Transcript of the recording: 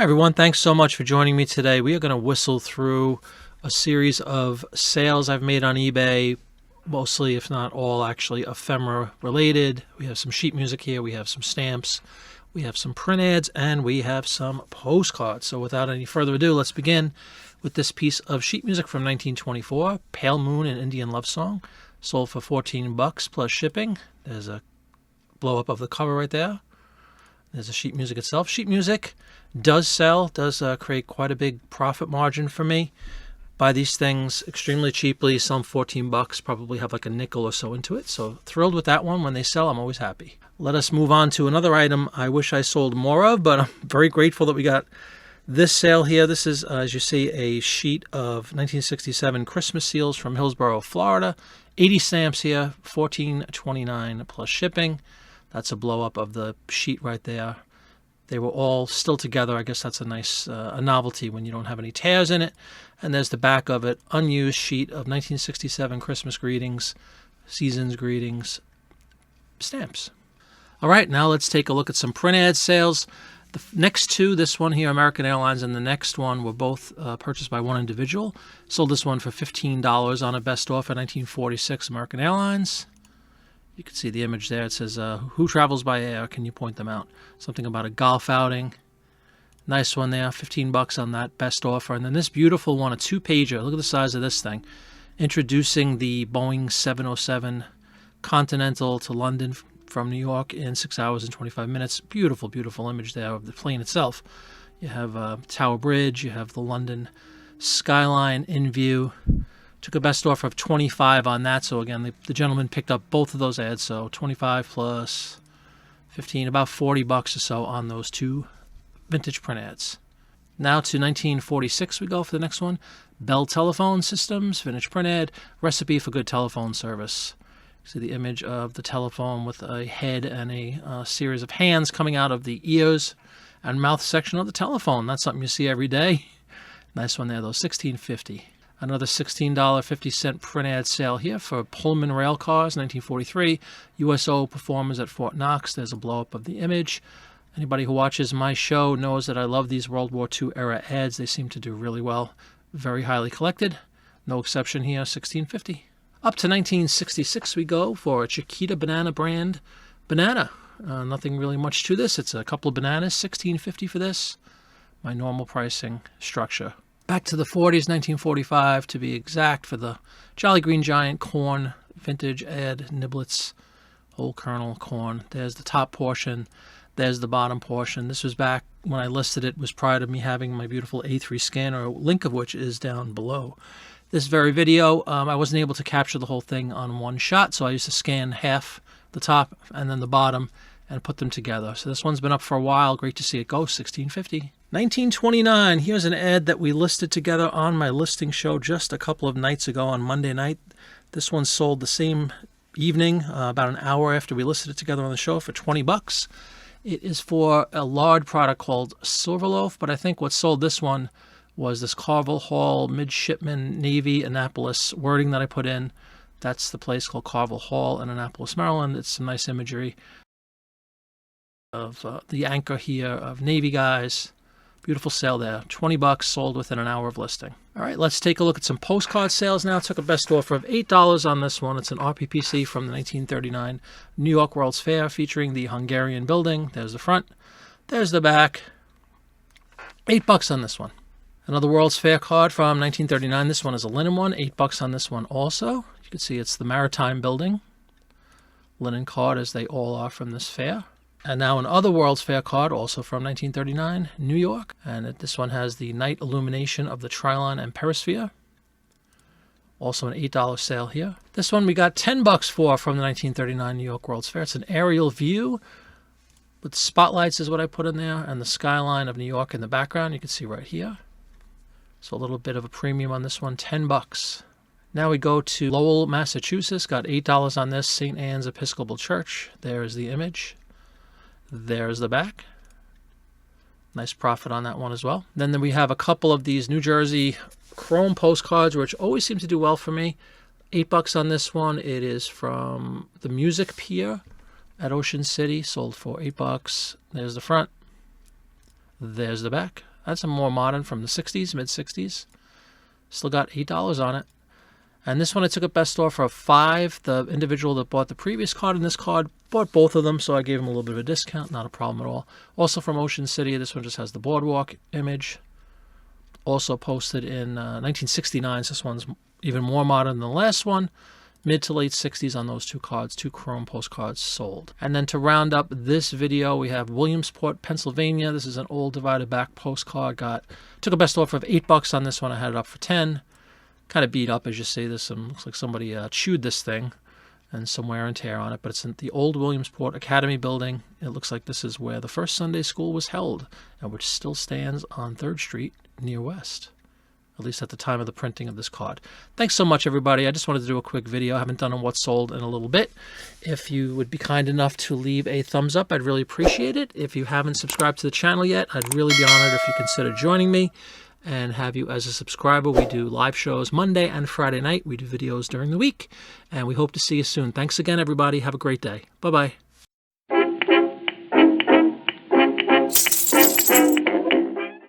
Hi everyone, thanks so much for joining me today. We are going to whistle through a series of sales I've made on eBay, mostly, if not all, actually ephemera related. We have some sheet music here, we have some stamps, we have some print ads, and we have some postcards. So without any further ado, let's begin with this piece of sheet music from 1924, Pale Moon, an Indian Love Song, sold for $14 plus shipping. There's a blow up of the cover right there. There's the sheet music itself. Sheet music does sell, does create quite a big profit margin for me. Buy these things extremely cheaply, sell them $14, probably have like a nickel or so into it. So thrilled with that one. When they sell, I'm always happy. Let us move on to another item I wish I sold more of, but I'm very grateful that we got this sale here. This is, as you see, a sheet of 1967 Christmas seals from Hillsborough, Florida. 80 stamps here, $14.29 plus shipping. That's a blow up of the sheet right there. They were all still together. I guess that's a nice a novelty when you don't have any tears in it. And there's the back of it, unused sheet of 1967 Christmas greetings, season's greetings, stamps. All right, now let's take a look at some print ad sales. The next two, this one here, American Airlines, and the next one were both purchased by one individual. Sold this one for $15 on a best offer, 1946 American Airlines. You can see the image there. It says, who travels by air? Can you point them out? Something about a golf outing. Nice one there, $15 on that best offer. And then this beautiful one, a two-pager. Look at the size of this thing. Introducing the Boeing 707 Continental to London from New York in 6 hours and 25 minutes. Beautiful, beautiful image there of the plane itself. You have Tower Bridge. You have the London skyline in view. Took a best offer of $25 on that. So again, the gentleman picked up both of those ads. So $25 plus 15, about $40 or so on those two vintage print ads. Now to 1946 we go for the next one. Bell Telephone Systems, vintage print ad, recipe for good telephone service. See the image of the telephone with a head and a series of hands coming out of the ears and mouth section of the telephone. That's something you see every day. Nice one there though, $16.50. Another $16.50 print ad sale here for Pullman rail cars, 1943. USO performers at Fort Knox. There's a blow-up of the image. Anybody who watches my show knows that I love these World War II era ads. They seem to do really well. Very highly collected. No exception here, $16.50. Up to 1966 we go for a Chiquita Banana brand banana. Nothing really much to this. It's a couple of bananas, $16.50 for this. My normal pricing structure. Back to the 40s, 1945 to be exact, for the Jolly Green Giant corn vintage ad, niblets, whole kernel corn. There's the top portion. There's the bottom portion. This was back when I listed it, was prior to me having my beautiful A3 scanner, a link of which is down below. This very video, I wasn't able to capture the whole thing on one shot, so I used to scan half the top and then the bottom and put them together. So this one's been up for a while. Great to see it go, $16.50. 1929, here's an ad that we listed together on my listing show just a couple of nights ago on Monday night. This one sold the same evening, about an hour after we listed it together on the show, for $20. It is for a lard product called Silverloaf, but I think what sold this one was this Carville Hall Midshipman Navy Annapolis wording that I put in. That's the place called Carville Hall in Annapolis, Maryland. It's some nice imagery of the anchor here of Navy guys. Beautiful sale there. $20 sold within an hour of listing. All right, let's take a look at some postcard sales now. Took a best offer of $8 on this one. It's an RPPC from the 1939 New York World's Fair featuring the Hungarian building. There's the front. There's the back. $8 on this one. Another World's Fair card from 1939. This one is a linen one. $8 on this one also. You can see it's the Maritime building. Linen card, as they all are from this fair. And now another World's Fair card, also from 1939, New York. And this one has the night illumination of the Trilon and Perisphere. Also an $8 sale here. This one we got $10 for from the 1939 New York World's Fair. It's an aerial view with spotlights is what I put in there, and the skyline of New York in the background. You can see right here. So a little bit of a premium on this one, $10. Now we go to Lowell, Massachusetts. Got $8 on this, St. Anne's Episcopal Church. There's the image. There's the back. Nice profit on that one as well. Then we have a couple of these New Jersey chrome postcards, which always seem to do well for me. $8 on this one. It is from the Music Pier at Ocean City, sold for $8. There's the front. There's the back. That's a more modern from the 60s, mid-60s. Still got $8 on it. And this one I took at best offer of $5. The individual that bought the previous card and this card bought both of them, so I gave him a little bit of a discount. Not a problem at all. Also from Ocean City, this one just has the boardwalk image. Also posted in 1969, so this one's even more modern than the last one. Mid to late 60s on those two cards, 2 chrome postcards sold. And then to round up this video, we have Williamsport, Pennsylvania. This is an old divided back postcard. Took a best offer of $8 on this one. I had it up for 10. Kind of beat up, as you see. Looks like somebody chewed this thing and some wear and tear on it, but it's in the old Williamsport Academy building. It looks like this is where the first Sunday school was held, and which still stands on 3rd Street near West, at least at the time of the printing of this card. Thanks so much, everybody. I just wanted to do a quick video. I haven't done on what's sold in a little bit. If you would be kind enough to leave a thumbs up, I'd really appreciate it. If you haven't subscribed to the channel yet, I'd really be honored if you consider joining me and have you as a subscriber. We do live shows Monday and Friday night. We do videos during the week, and we hope to see you soon. Thanks again, everybody. Have a great day. Bye-bye.